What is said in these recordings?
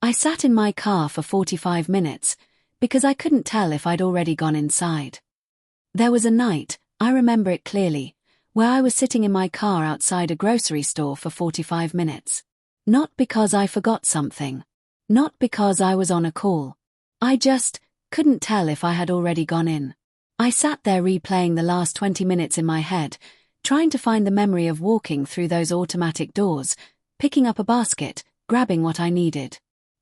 I sat in my car for 45 minutes because I couldn't tell if I'd already gone inside. There was a night, I remember it clearly, where I was sitting in my car outside a grocery store for 45 minutes. Not because I forgot something. Not because I was on a call. I just couldn't tell if I had already gone in. I sat there replaying the last 20 minutes in my head, trying to find the memory of walking through those automatic doors, picking up a basket, grabbing what I needed.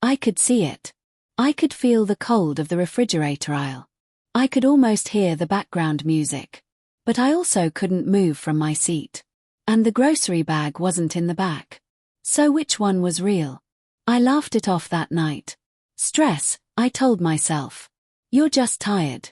I could see it. I could feel the cold of the refrigerator aisle. I could almost hear the background music. But I also couldn't move from my seat. And the grocery bag wasn't in the back. So which one was real? I laughed it off that night. Stress, I told myself. You're just tired.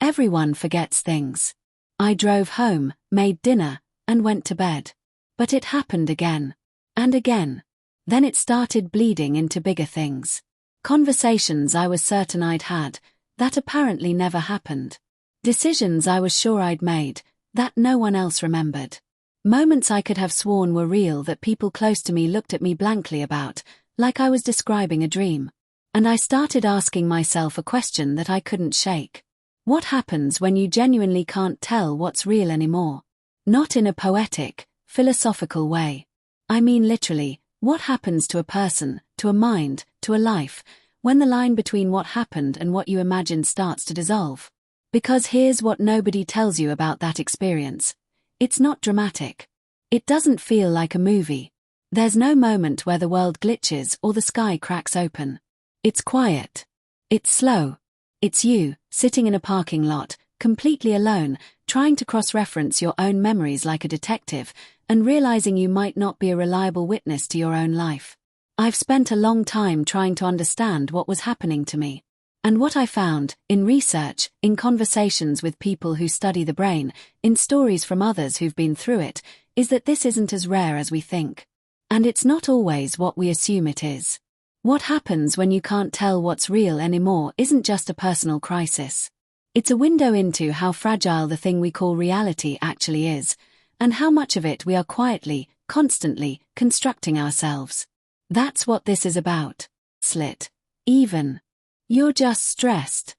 Everyone forgets things. I drove home, made dinner, and went to bed. But it happened again. And again. Then it started bleeding into bigger things. Conversations I was certain I'd had, that apparently never happened. Decisions I was sure I'd made, that no one else remembered. Moments I could have sworn were real that people close to me looked at me blankly about, like I was describing a dream. And I started asking myself a question that I couldn't shake. What happens when you genuinely can't tell what's real anymore? Not in a poetic, philosophical way. I mean literally, what happens to a person, to a mind, to a life, when the line between what happened and what you imagined starts to dissolve? Because here's what nobody tells you about that experience. It's not dramatic. It doesn't feel like a movie. There's no moment where the world glitches or the sky cracks open. It's quiet. It's slow. It's you, sitting in a parking lot, completely alone, trying to cross-reference your own memories like a detective, and realizing you might not be a reliable witness to your own life. I've spent a long time trying to understand what was happening to me. And what I found, in research, in conversations with people who study the brain, in stories from others who've been through it, is that this isn't as rare as we think. And it's not always what we assume it is. What happens when you can't tell what's real anymore isn't just a personal crisis. It's a window into how fragile the thing we call reality actually is, and how much of it we are quietly, constantly, constructing ourselves. That's what this is about. Slit. Even. You're just stressed.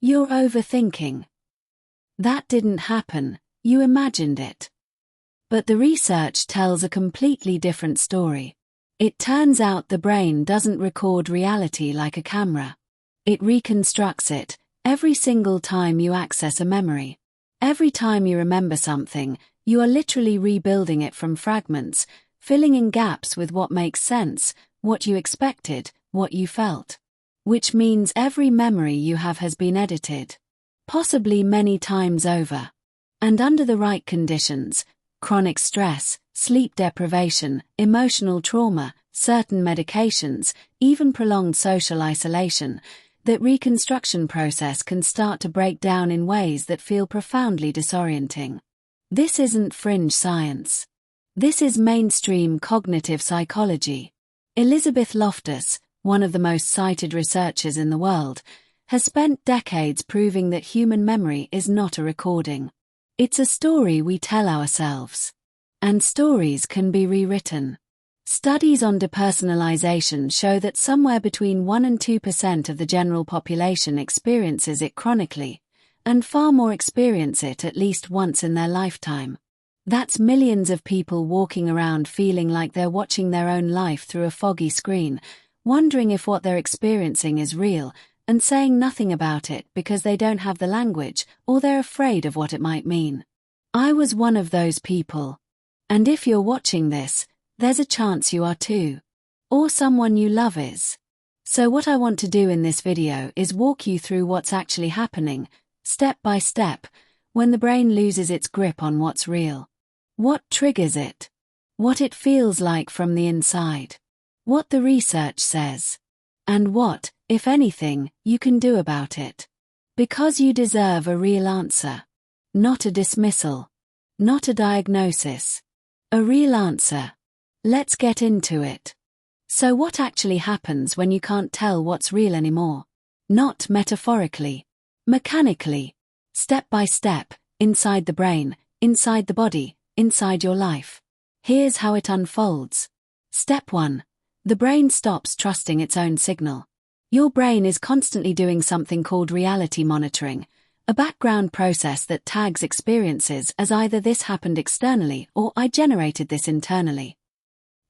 You're overthinking. That didn't happen, you imagined it. But the research tells a completely different story. It turns out the brain doesn't record reality like a camera. It reconstructs it, every single time you access a memory. Every time you remember something, you are literally rebuilding it from fragments, filling in gaps with what makes sense, what you expected, what you felt. Which means every memory you have has been edited. Possibly many times over. And under the right conditions, chronic stress, sleep deprivation, emotional trauma, certain medications, even prolonged social isolation, that reconstruction process can start to break down in ways that feel profoundly disorienting. This isn't fringe science. This is mainstream cognitive psychology. Elizabeth Loftus, one of the most cited researchers in the world, has spent decades proving that human memory is not a recording. It's a story we tell ourselves. And stories can be rewritten. Studies on depersonalization show that somewhere between 1 and 2% of the general population experiences it chronically, and far more experience it at least once in their lifetime. That's millions of people walking around feeling like they're watching their own life through a foggy screen, wondering if what they're experiencing is real, and saying nothing about it because they don't have the language or they're afraid of what it might mean. I was one of those people. And if you're watching this, there's a chance you are too. Or someone you love is. So what I want to do in this video is walk you through what's actually happening, step by step, when the brain loses its grip on what's real. What triggers it? What it feels like from the inside. What the research says. And what, if anything, you can do about it. Because you deserve a real answer. Not a dismissal. Not a diagnosis. A real answer. Let's get into it. So what actually happens when you can't tell what's real anymore? Not metaphorically. Mechanically. Step by step, inside the brain, inside the body, inside your life. Here's how it unfolds. Step 1. The brain stops trusting its own signal. Your brain is constantly doing something called reality monitoring, a background process that tags experiences as either this happened externally or I generated this internally.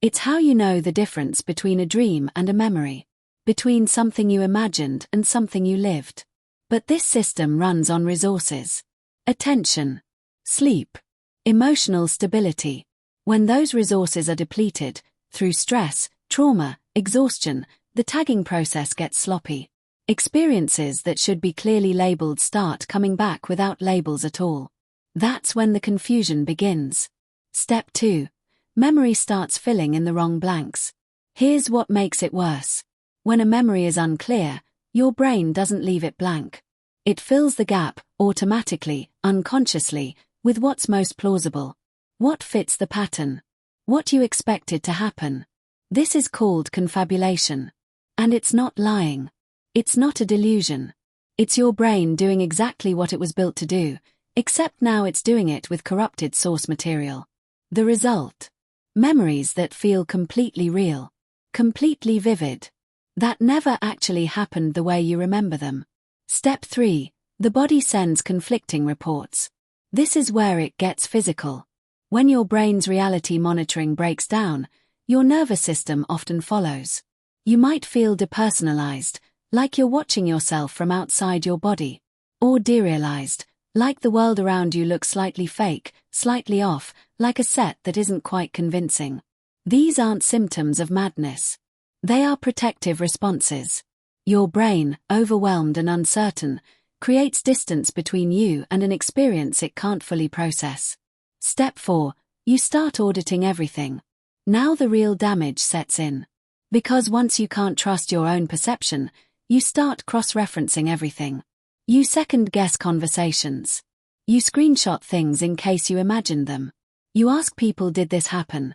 It's how you know the difference between a dream and a memory, between something you imagined and something you lived. But this system runs on resources: attention, sleep, emotional stability. When those resources are depleted, through stress, trauma, exhaustion, the tagging process gets sloppy. Experiences that should be clearly labeled start coming back without labels at all. That's when the confusion begins. Step 2. Memory starts filling in the wrong blanks. Here's what makes it worse. When a memory is unclear, your brain doesn't leave it blank. It fills the gap, automatically, unconsciously, with what's most plausible. What fits the pattern? What you expected to happen. This is called confabulation. And it's not lying. It's not a delusion. It's your brain doing exactly what it was built to do, except now it's doing it with corrupted source material. The result? Memories that feel completely real, completely vivid, that never actually happened the way you remember them. Step 3. The body sends conflicting reports. This is where it gets physical. When your brain's reality monitoring breaks down, your nervous system often follows. You might feel depersonalized, like you're watching yourself from outside your body, or derealized, like the world around you looks slightly fake, slightly off, like a set that isn't quite convincing. These aren't symptoms of madness. They are protective responses. Your brain, overwhelmed and uncertain, creates distance between you and an experience it can't fully process. Step 4. You start auditing everything. Now the real damage sets in. Because once you can't trust your own perception, you start cross-referencing everything. You second-guess conversations. You screenshot things in case you imagined them. You ask people, did this happen?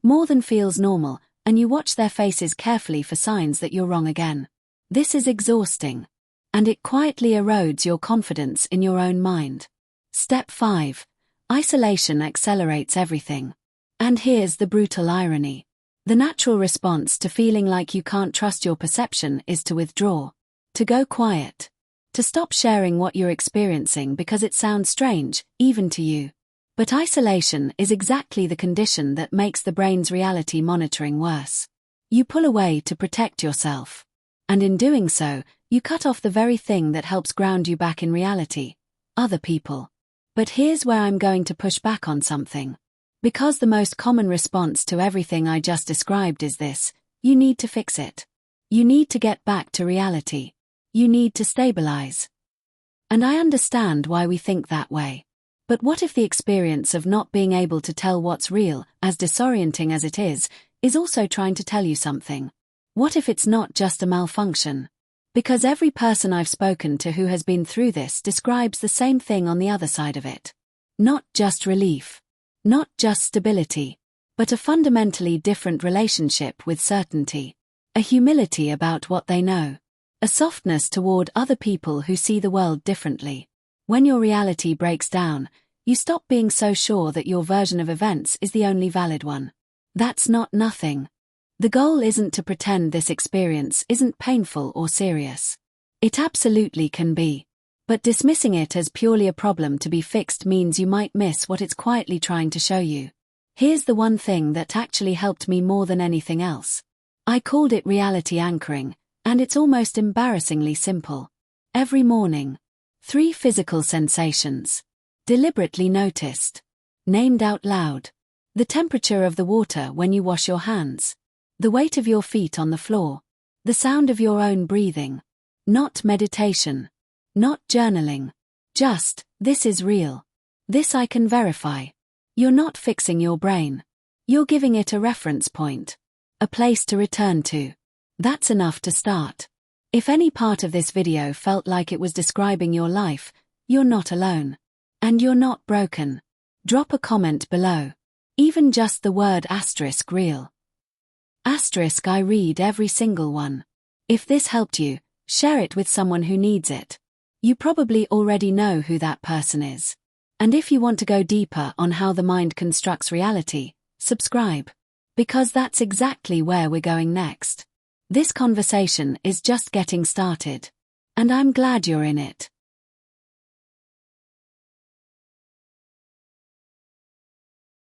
More than feels normal, and you watch their faces carefully for signs that you're wrong again. This is exhausting. And it quietly erodes your confidence in your own mind. Step 5. Isolation accelerates everything. And here's the brutal irony. The natural response to feeling like you can't trust your perception is to withdraw, to go quiet, to stop sharing what you're experiencing because it sounds strange, even to you. But isolation is exactly the condition that makes the brain's reality monitoring worse. You pull away to protect yourself. And in doing so, you cut off the very thing that helps ground you back in reality: other people. But here's where I'm going to push back on something. Because the most common response to everything I just described is this: you need to fix it. You need to get back to reality. You need to stabilize. And I understand why we think that way. But what if the experience of not being able to tell what's real, as disorienting as it is also trying to tell you something? What if it's not just a malfunction? Because every person I've spoken to who has been through this describes the same thing on the other side of it. Not just relief. Not just stability. But a fundamentally different relationship with certainty. A humility about what they know. A softness toward other people who see the world differently. When your reality breaks down, you stop being so sure that your version of events is the only valid one. That's not nothing. The goal isn't to pretend this experience isn't painful or serious. It absolutely can be. But dismissing it as purely a problem to be fixed means you might miss what it's quietly trying to show you. Here's the one thing that actually helped me more than anything else. I called it reality anchoring, and it's almost embarrassingly simple. Every morning. 3 physical sensations. Deliberately noticed. Named out loud. The temperature of the water when you wash your hands. The weight of your feet on the floor. The sound of your own breathing. Not meditation. Not journaling. Just, this is real. This I can verify. You're not fixing your brain. You're giving it a reference point. A place to return to. That's enough to start. If any part of this video felt like it was describing your life, you're not alone. And you're not broken. Drop a comment below. Even just the word *real. I read every single one. If this helped you, share it with someone who needs it. You probably already know who that person is. And if you want to go deeper on how the mind constructs reality, subscribe. Because that's exactly where we're going next. This conversation is just getting started. And I'm glad you're in it.